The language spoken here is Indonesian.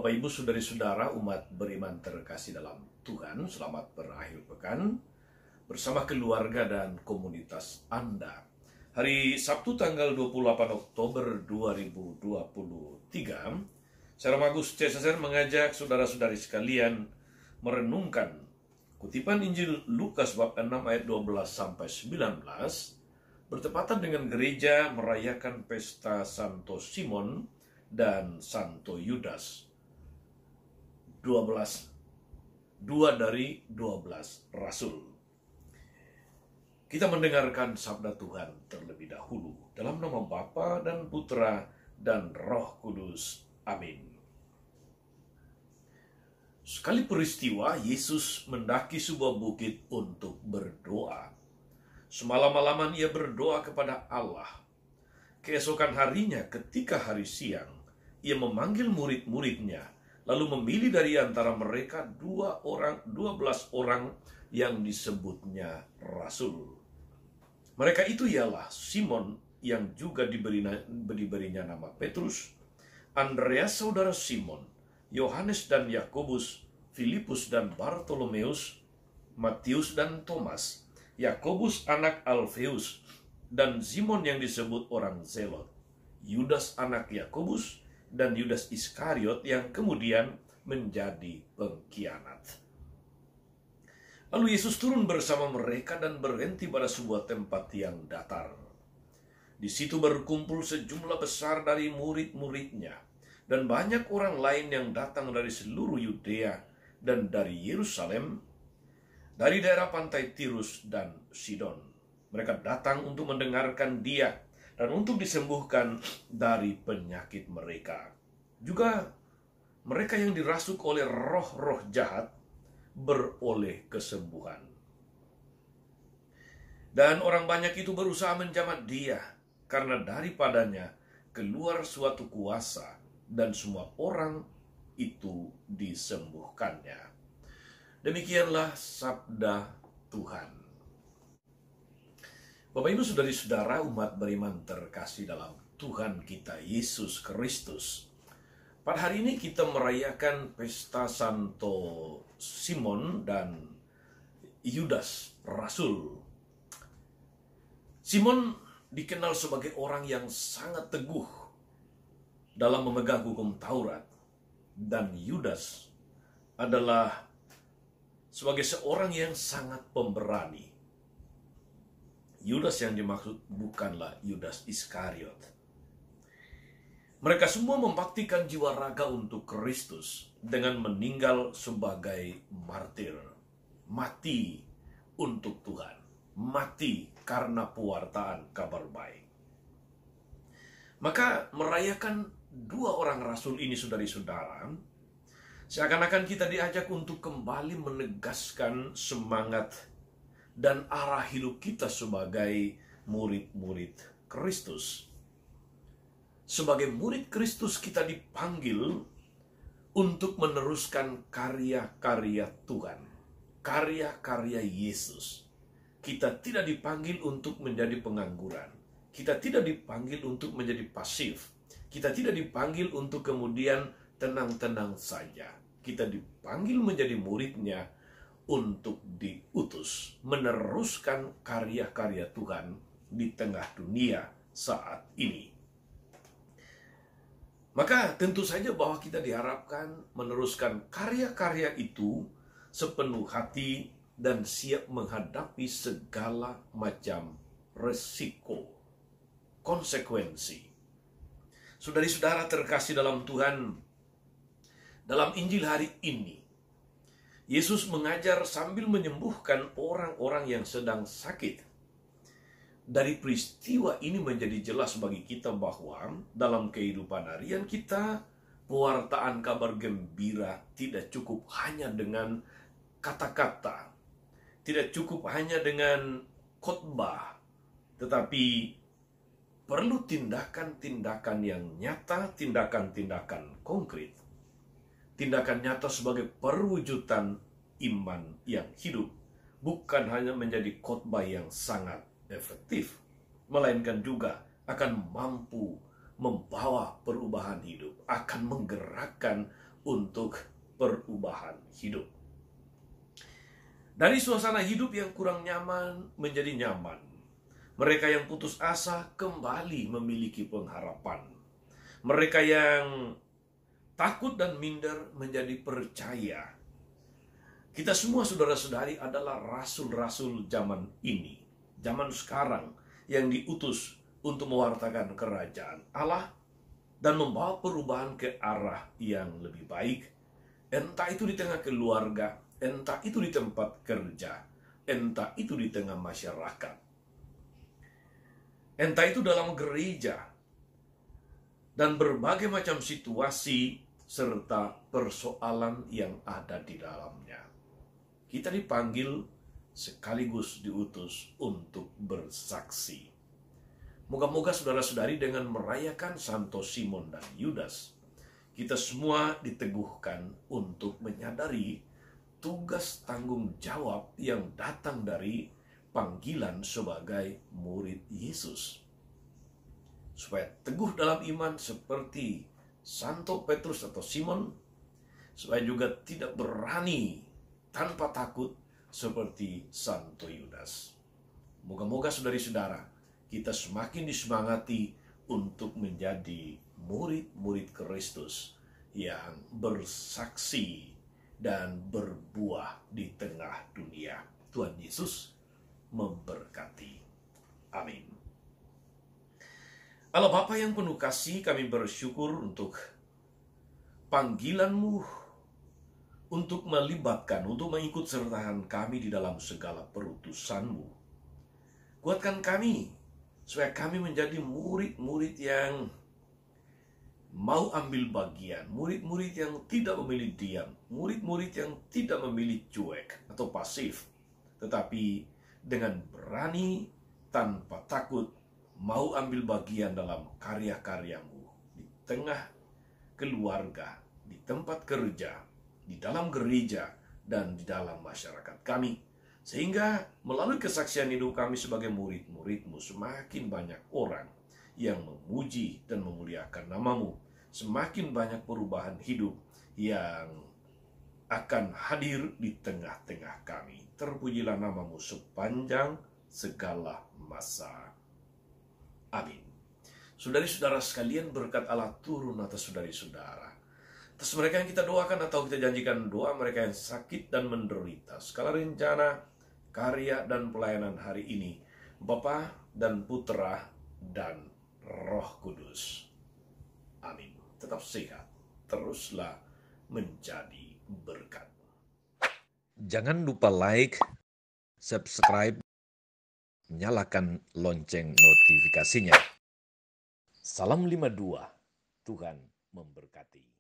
Bapak Ibu saudari-saudara umat beriman terkasih dalam Tuhan, selamat berakhir pekan bersama keluarga dan komunitas Anda. Hari Sabtu tanggal 28 Oktober 2023, saya Romagus Cesar mengajak saudara-saudari sekalian merenungkan kutipan Injil Lukas bab 6 ayat 12 sampai 19 bertepatan dengan gereja merayakan pesta Santo Simon dan Santo Yudas. 2 dari 12 Rasul. Kita mendengarkan sabda Tuhan terlebih dahulu dalam nama Bapa dan Putra dan Roh Kudus. Amin. Sekali peristiwa, Yesus mendaki sebuah bukit untuk berdoa. Semalam-malaman ia berdoa kepada Allah. Keesokan harinya ketika hari siang, ia memanggil murid-muridnya, lalu memilih dari antara mereka 12 orang yang disebutnya Rasul. Mereka itu ialah Simon yang juga diberinya nama Petrus, Andreas saudara Simon, Yohanes dan Yakobus, Filipus dan Bartolomeus, Matius dan Thomas, Yakobus anak Alfeus, dan Simon yang disebut orang Zelot, Yudas anak Yakobus, dan Yudas Iskariot yang kemudian menjadi pengkhianat. Lalu Yesus turun bersama mereka dan berhenti pada sebuah tempat yang datar. Di situ berkumpul sejumlah besar dari murid-muridnya dan banyak orang lain yang datang dari seluruh Yudea dan dari Yerusalem, dari daerah pantai Tirus dan Sidon. Mereka datang untuk mendengarkan Dia dan untuk disembuhkan dari penyakit mereka. Juga mereka yang dirasuk oleh roh-roh jahat beroleh kesembuhan. Dan orang banyak itu berusaha menjamat Dia, karena daripadanya keluar suatu kuasa dan semua orang itu disembuhkannya. Demikianlah sabda Tuhan. Bapak Ibu saudari-saudara umat beriman terkasih dalam Tuhan kita Yesus Kristus. Pada hari ini kita merayakan pesta Santo Simon dan Yudas Rasul. Simon dikenal sebagai orang yang sangat teguh dalam memegang hukum Taurat, dan Yudas adalah sebagai seorang yang sangat pemberani. Yudas yang dimaksud bukanlah Yudas Iskariot. Mereka semua membaktikan jiwa raga untuk Kristus dengan meninggal sebagai martir. Mati untuk Tuhan. Mati karena pewartaan kabar baik. Maka merayakan 2 orang rasul ini, saudari-saudara, seakan-akan kita diajak untuk kembali menegaskan semangat dan arah hidup kita sebagai murid-murid Kristus. Sebagai murid Kristus kita dipanggil untuk meneruskan karya-karya Tuhan, karya-karya Yesus. Kita tidak dipanggil untuk menjadi pengangguran. Kita tidak dipanggil untuk menjadi pasif. Kita tidak dipanggil untuk kemudian tenang-tenang saja. Kita dipanggil menjadi muridnya untuk diutus, meneruskan karya-karya Tuhan di tengah dunia saat ini. Maka tentu saja bahwa kita diharapkan meneruskan karya-karya itu sepenuh hati dan siap menghadapi segala macam resiko, konsekuensi. Saudari-saudara terkasih dalam Tuhan, dalam Injil hari ini, Yesus mengajar sambil menyembuhkan orang-orang yang sedang sakit. Dari peristiwa ini menjadi jelas bagi kita bahwa dalam kehidupan harian kita, pewartaan kabar gembira tidak cukup hanya dengan kata-kata, tidak cukup hanya dengan khotbah, tetapi perlu tindakan-tindakan yang nyata, tindakan-tindakan konkret. Tindakan nyata sebagai perwujudan iman yang hidup, bukan hanya menjadi khotbah yang sangat efektif, melainkan juga akan mampu membawa perubahan hidup, akan menggerakkan untuk perubahan hidup. Dari suasana hidup yang kurang nyaman menjadi nyaman. Mereka yang putus asa kembali memiliki pengharapan. Mereka yang takut dan minder menjadi percaya. Kita semua saudara-saudari adalah rasul-rasul zaman ini. Zaman sekarang yang diutus untuk mewartakan kerajaan Allah dan membawa perubahan ke arah yang lebih baik. Entah itu di tengah keluarga, entah itu di tempat kerja, entah itu di tengah masyarakat, entah itu dalam gereja, dan berbagai macam situasi serta persoalan yang ada di dalamnya. Kita dipanggil sekaligus diutus untuk bersaksi. Moga-moga saudara-saudari dengan merayakan Santo Simon dan Yudas, kita semua diteguhkan untuk menyadari tugas tanggung jawab yang datang dari panggilan sebagai murid Yesus. Supaya teguh dalam iman seperti Santo Petrus atau Simon, supaya juga tidak berani tanpa takut seperti Santo Yudas. Moga-moga saudari-saudara, kita semakin disemangati untuk menjadi murid-murid Kristus yang bersaksi dan berbuah di tengah dunia. Tuhan Yesus memberkati. Amin. Allah Bapa yang penuh kasih, kami bersyukur untuk panggilan-Mu untuk melibatkan, untuk mengikut sertakan kami di dalam segala perutusan-Mu. Kuatkan kami, supaya kami menjadi murid-murid yang mau ambil bagian, murid-murid yang tidak memilih diam, murid-murid yang tidak memilih cuek atau pasif, tetapi dengan berani, tanpa takut, mau ambil bagian dalam karya-karya-Mu di tengah keluarga, di tempat kerja, di dalam gereja, dan di dalam masyarakat kami. Sehingga melalui kesaksian hidup kami sebagai murid-murid-Mu, semakin banyak orang yang memuji dan memuliakan nama-Mu. Semakin banyak perubahan hidup yang akan hadir di tengah-tengah kami. Terpujilah nama-Mu sepanjang segala masa. Amin. Saudari-saudara sekalian, berkat Allah turun atas saudari-saudara. Atas mereka yang kita doakan atau kita janjikan doa, mereka yang sakit dan menderita. Segala rencana, karya, dan pelayanan hari ini, Bapa dan Putra dan Roh Kudus. Amin. Tetap sehat, teruslah menjadi berkat. Jangan lupa like, subscribe, nyalakan lonceng notifikasinya. Salam 52, Tuhan memberkati.